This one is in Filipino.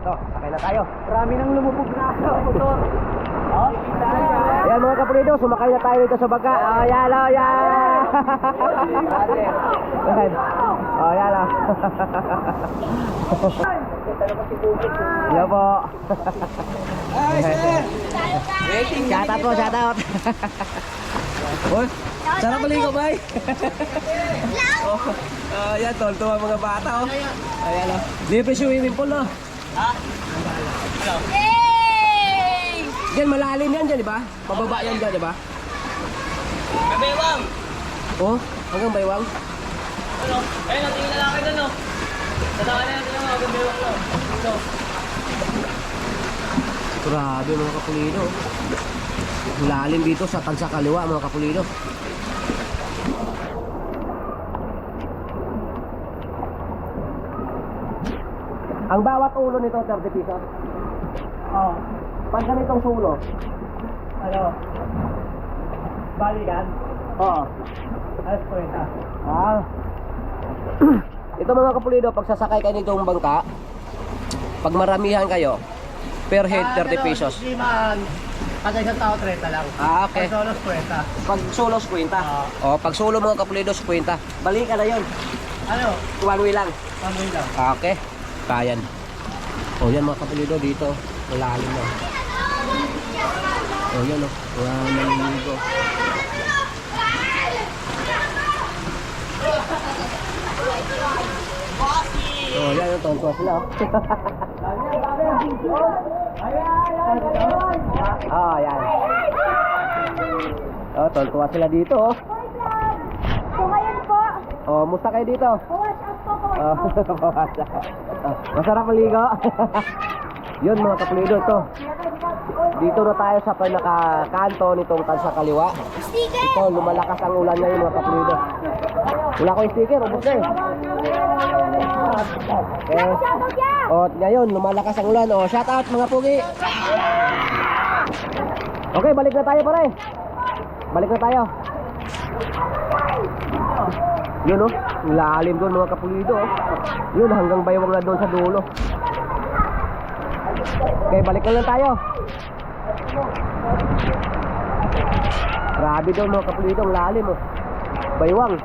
Ito, sakay na tayo. Marami nang lumubog na motor. Oh, Ayan mga kapulido, sumakay na tayo dito sa bangka. Ayan o, ayan. Oh, ayan o. Yan po. Shout out po, shout out. Uy, sarap maligo, bay. Ayan, tol-tuwa mga bata o. Ayan o. Libre swimming pool o. Ha? Yay! Diyan, malalim yan dyan, di ba? Pababa yan dyan, di ba? Kabewang! Oh, hanggang baywang. Ano? Ayun, natingin na lang kayo doon, no? Tatawa na natin ang kabewang, no? Ito. Grabe mga kapulido. Lalim dito sa tansa kaliwa mga kapulido. Ang bawat ulo nito 30 pesos. Oh, Pag ganitong sulo. ano? Balikan? Oo. Alas po ito. Ah. Ito mga kapulido, pag sasakay kayo nitong bangka, pag maramihan kayo, per head 30 pesos. Hindi man. Pag isang tao, 30 lang. Ah, okay. Pag solos, 40. Pag solo 50. Oh, pag solo mga kapulido 50. Balikan na 'yon. Ano? One way lang. Pamoy lang. Ah, okay. Kayan. Oh, yan mga kapulido dito. Malalim na. Oh, yan oh. Wala naliligo. Oh, yan yung tonto sila. Oh, yan. Oh, tontuwa sila dito oh. Kumayan po. Oh, musta kayo dito? Wash out po po. Oh, masarap maligo. Yun mga kapulido to. Dito na tayo sa pinaka-kanto nitong tansa kaliwa. Sticker. Ito, lumalakas ang ulan ngayon mga kapulido. Wala ko yung sticker, ubos na eh. Okay. Shoutout niya. O, ngayon, lumalakas ang ulan. O, shout out mga pugi. Okay, balik na tayo pare. Balik na tayo. Yun o, lalim doon mga kapulido oh. Yun, hanggang baywang na doon sa dulo. Okay, balik na lang tayo. Grabe doon mga kapulido, ang lalim oh. Baywang.